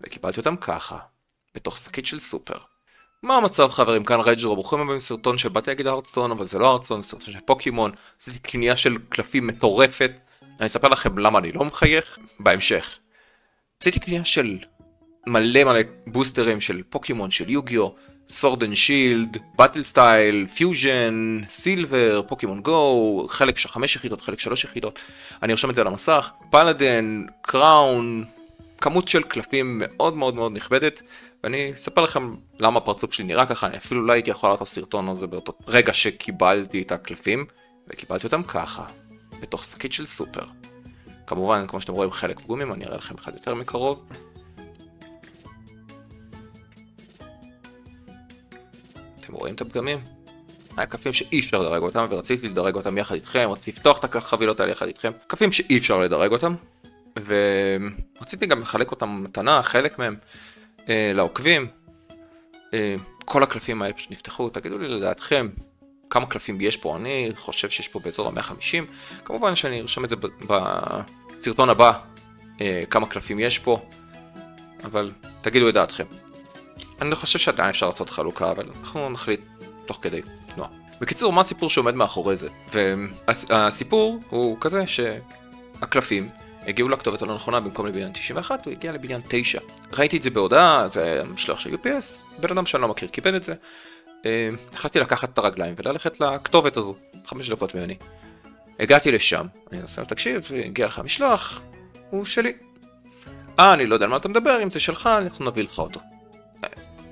וקיבלתי אותם ככה, בתוך שקית של סופר. מה המצב חברים? כאן רייג'ר, ברוכים הבאים סרטון שבאתי להגיד הרדסטון, אבל זה לא הרדסטון, זה סרטון של פוקימון. עשיתי קנייה של קלפים מטורפת, אני אספר לכם למה אני לא מחייך בהמשך. עשיתי קנייה של מלא בוסטרים של פוקימון, של יוגיו, סורד אנד שילד, באטל סטייל, פיוז'ן, סילבר, פוקימון גו, חלק של 5 יחידות, חלק 3 יחידות. אני ארשום את זה על המסך, פלאדן, קראון, כמות של קלפים מאוד מאוד מאוד נכבדת, ואני אספר לכם למה הפרצוף שלי נראה ככה. אני אפילו לא הייתי יכול לעשות את הסרטון הזה באותו רגע שקיבלתי את הקלפים, וקיבלתי אותם ככה, בתוך שקית של סופר. כמובן, כמו שאתם רואים, חלק פגומים, אני אראה לכם אחד יותר מקרוב. אתם רואים את הפגמים? היה קלפים שאי אפשר לדרג אותם, ורציתי לדרג אותם יחד איתכם, רציתי לפתוח את החבילות האלה יחד איתכם. קלפים שאי אפשר לדרג אותם, ורציתי גם לחלק אותם מתנה, חלק מהם, לעוקבים. כל הקלפים האלה פשוט נפתחו, תגידו לי לדעתכם כמה קלפים יש פה. אני חושב שיש פה באזור ה-150, כמובן שאני ארשום את זה בסרטון הבא, כמה קלפים יש פה, אבל תגידו לדעתכם. אני חושב שעדיין אפשר לעשות חלוקה, אבל אנחנו נחליט תוך כדי תנועה. בקיצור, מה הסיפור שעומד מאחורי זה? והסיפור הוא כזה שהקלפים הגיעו לכתובת הלא נכונה, במקום לבניין 91 הוא הגיע לבניין 9. ראיתי את זה בהודעה, זה משלוח של UPS, בן אדם שאני לא מכיר קיבל את זה. החלטתי לקחת את הרגליים וללכת לכתובת הזו, 5 דקות ממני. הגעתי לשם, אני אנסה תקשיב, הגיע לך משלוח, הוא שלי. אני לא יודע על מה אתה מדבר, אם זה שלך, אנחנו נביא לך אותו.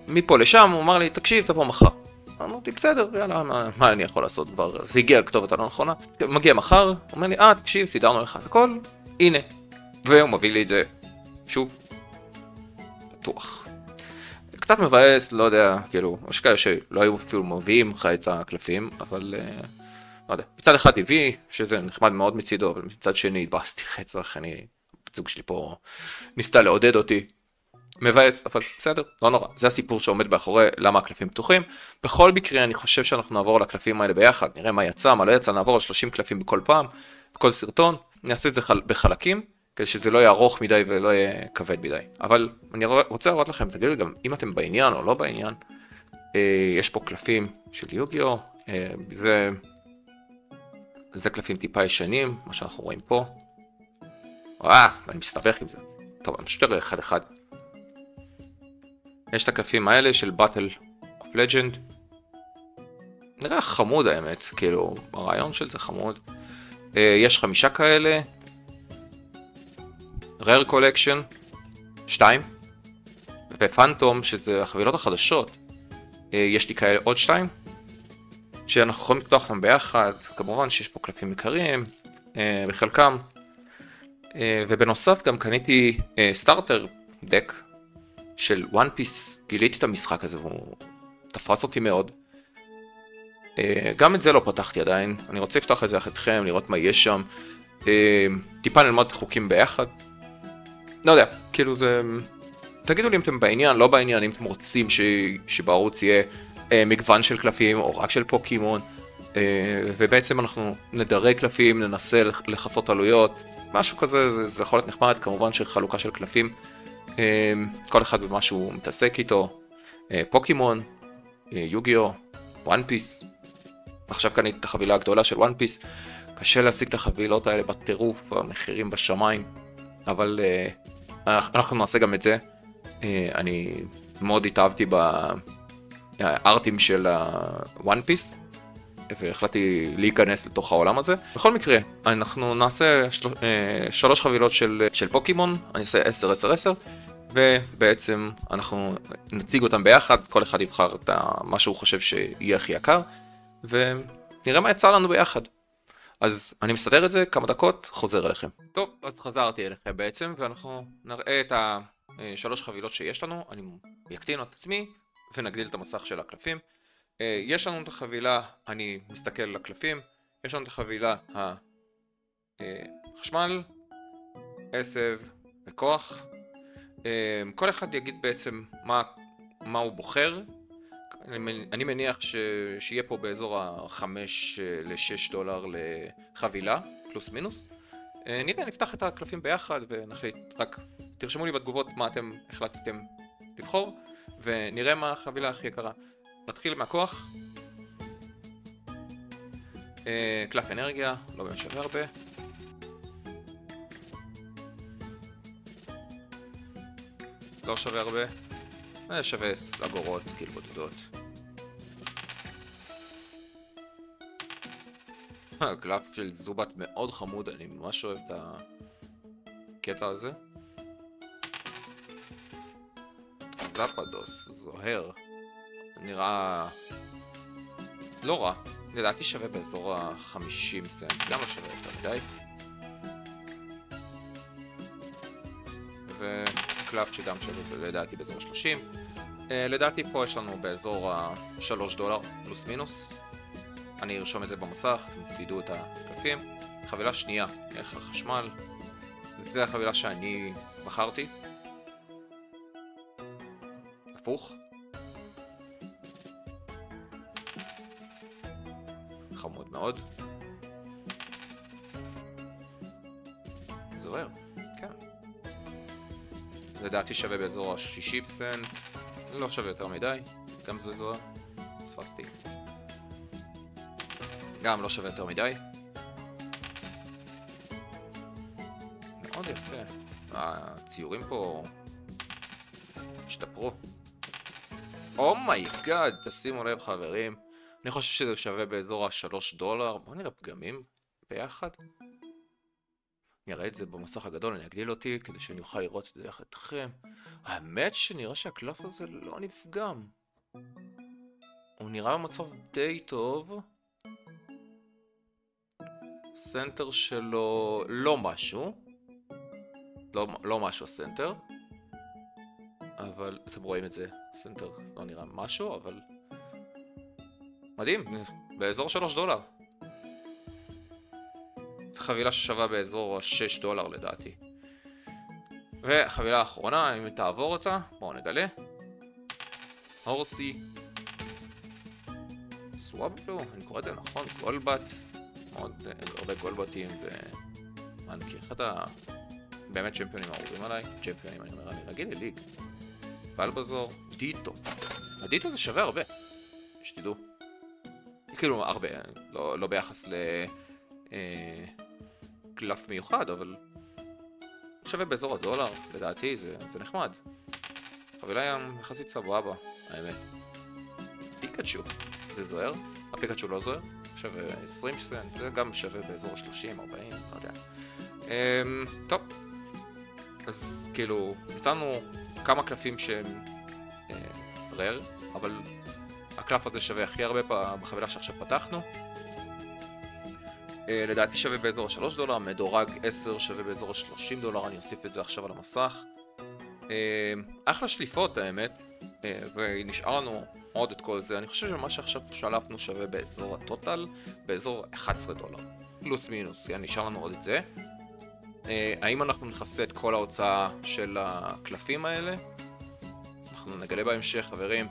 מפה לשם הוא אמר לי, תקשיב, תבוא מחר. אמרתי, בסדר, יאללה, מה אני יכול לעשות כבר? זה הגיע לכתובת הלא נכונה. מגיע מחר, אומר לי, תקשיב, סידרנו לך את הכל, הנה. והוא מביא לי את זה, שוב, פתוח. קצת מבאס, לא יודע, כאילו, יש כאלה שלא היו אפילו מביאים לך את הקלפים, אבל, לא יודע. מצד אחד הביא, שזה נחמד מאוד מצידו, אבל מצד שני, התבאסתי חצח, בצוג שלי פה ניסתה לעודד אותי. מבאס, אבל בסדר, לא נורא. זה הסיפור שעומד באחורי למה הקלפים פתוחים. בכל מקרה, אני חושב שאנחנו נעבור על הקלפים האלה ביחד, נראה מה יצא, מה לא יצא, נעבור על 30 קלפים בכל פעם, בכל סרטון, נעשה את זה בחלקים, כדי שזה לא יהיה ארוך מדי ולא יהיה כבד מדי. אבל אני רוצה לראות לכם, תגידו גם אם אתם בעניין או לא בעניין, יש פה קלפים של יוגיו, זה קלפים טיפה ישנים, מה שאנחנו רואים פה. אני מסתבך עם זה. טוב, אני פשוט אראה אחד אחד. יש את הקלפים האלה של Battle of Legend. נראה חמוד האמת, כאילו, הרעיון של זה חמוד. יש 5 כאלה. Rare Collection, 2. ופנטום, שזה החבילות החדשות. יש לי כאלה עוד 2. שאנחנו יכולים לפתוח אותם ביחד. כמובן שיש פה קלפים עיקריים, בחלקם. ובנוסף גם קניתי סטארטר דק. של וואן פיס, גיליתי את המשחק הזה והוא תפס אותי מאוד. גם את זה לא פתחתי עדיין, אני רוצה לפתוח את זה יחד איתכם, לראות מה יש שם. טיפה נלמד חוקים ביחד. לא יודע, כאילו זה... תגידו לי אם אתם בעניין, לא בעניין, אם אתם רוצים שבערוץ יהיה מגוון של קלפים או רק של פוקימון. ובעצם אנחנו נדרג קלפים, ננסה לחסות עלויות, משהו כזה, זה יכול להיות נחמד, כמובן שחלוקה של קלפים. כל אחד במה שהוא מתעסק איתו, פוקימון, יוגיו, וואן פיס. עכשיו קניתי את החבילה הגדולה של וואן פיס, קשה להשיג את החבילות האלה בטירוף, המחירים בשמיים, אבל אנחנו נעשה גם את זה. אני מאוד התאהבתי בארטים של וואן פיס, והחלטתי להיכנס לתוך העולם הזה. בכל מקרה, אנחנו נעשה 3 חבילות של פוקימון, אני אעשה 10-10-10, ובעצם אנחנו נציג אותם ביחד, כל אחד יבחר את מה שהוא חושב שיהיה הכי יקר, ונראה מה יצא לנו ביחד. אז אני מסדר את זה כמה דקות, חוזר אליכם. טוב, אז חזרתי אליכם בעצם, ואנחנו נראה את 3 חבילות שיש לנו. אני אקטין את עצמי ונגדיל את המסך של הקלפים. יש לנו את החבילה, אני מסתכל על הקלפים, יש לנו את החבילה החשמל, עשב וכוח. כל אחד יגיד בעצם מה הוא בוחר. אני מניח שיהיה פה באזור $5-6 לחבילה, פלוס מינוס. נראה, נפתח את הקלפים ביחד ונחליט רק תרשמו לי בתגובות מה אתם החלטתם לבחור, ונראה מה החבילה הכי יקרה. נתחיל מהכוח. קלף אנרגיה, לא באמת שווה הרבה. לא שווה הרבה. שווה אגורות, כאילו בודדות. קלף של זובת מאוד חמוד, אני ממש אוהב את הקטע הזה. זפדוס, זוהר. נראה לא רע. לדעתי שווה באזור ה-50 סנט, גם לא שווה יותר מדי. וקלף שגם שווה לדעתי באזור ה-30. לדעתי פה יש לנו באזור ה-$3 פלוס מינוס. אני ארשום את זה במסך, אתם תדעו את הקלפים. חבילה שנייה, איך החשמל. זה החבילה שאני בחרתי. הפוך. חמוד מאוד. זוהר, כן. לדעתי שווה באזור ה-60 סנט. לא שווה יותר מדי. גם זה זוהר. ספסתי. גם לא שווה יותר מדי. מאוד יפה. הציורים פה השתפרו. אומייגאד, תשימו לב חברים. אני חושב שזה שווה באזור ה$3. בואו נראה פגמים ביחד. אני אראה את זה במסך הגדול, אני אגדיל אותי כדי שאני אוכל לראות את זה יחד איתכם. האמת שנראה שהקלף הזה לא נפגם. הוא נראה במצב די טוב. סנטר שלו לא משהו. לא משהו הסנטר. אבל אתם רואים את זה, הסנטר לא נראה משהו, אבל מדהים, באזור $3. זו חבילה ששווה באזור $6 לדעתי. וחבילה האחרונה, אם תעבור אותה, בואו נגלה. הורסי סוואבלו, אני קורא את זה נכון, גולבט. מאוד הרבה גולבטים ומנקי. אחד באמת צ'מפיונים אהובים עליי. צ'מפיונים אני אומר, אני רגיל לליג. בלבזור, דיטו. הדיטו זה שווה הרבה, שתדעו. כאילו הרבה, לא ביחס לקלף מיוחד, אבל שווה באזור $1, לדעתי זה נחמד. חבילה יחסית סבבה, האמת. פיקאצ'ו, זה זוהר. הפיקאצ'ו לא זוהר, שווה 20 סנט, זה גם שווה באזור 30, 40, לא יודע. טוב, אז כאילו, הצענו כמה קלפים שהם רר, אבל הקלף הזה שווה הכי הרבה בחבילה שעכשיו פתחנו. לדעתי שווה באזור $3, מדורג 10 שווה באזור $30, אני אוסיף את זה עכשיו על המסך. אחלה שליפות האמת, ונשאר לנו עוד את כל זה. אני חושב שמה שעכשיו שלפנו שווה באזור הטוטל, באזור $11, פלוס מינוס, נשאר לנו עוד את זה. האם אנחנו נכסה את כל ההוצאה של הקלפים האלה? אנחנו נגלה בהמשך, חברים.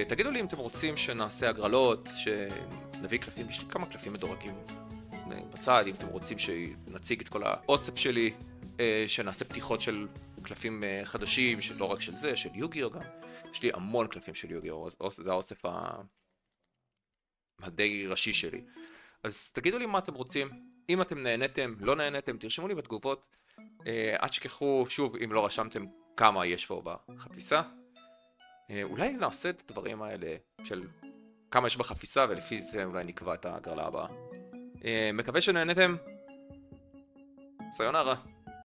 תגידו לי אם אתם רוצים שנעשה הגרלות, שנביא קלפים, יש לי כמה קלפים מדורגים בצד, אם אתם רוצים שנציג את כל האוסף שלי, שנעשה פתיחות של קלפים חדשים, שלא רק של זה, של יוגיו גם. יש לי המון קלפים של יוגיו, זה האוסף הדי ראשי שלי. אז תגידו לי מה אתם רוצים. אם אתם נהנתם, לא נהנתם, תרשמו לי בתגובות. אל תשכחו, שוב, אם לא רשמתם כמה יש פה בחפיסה. אולי נעשה את הדברים האלה של כמה יש בחפיסה, ולפי זה אולי נקבע את ההגרלה הבאה. מקווה שנהנתם. סיונרה.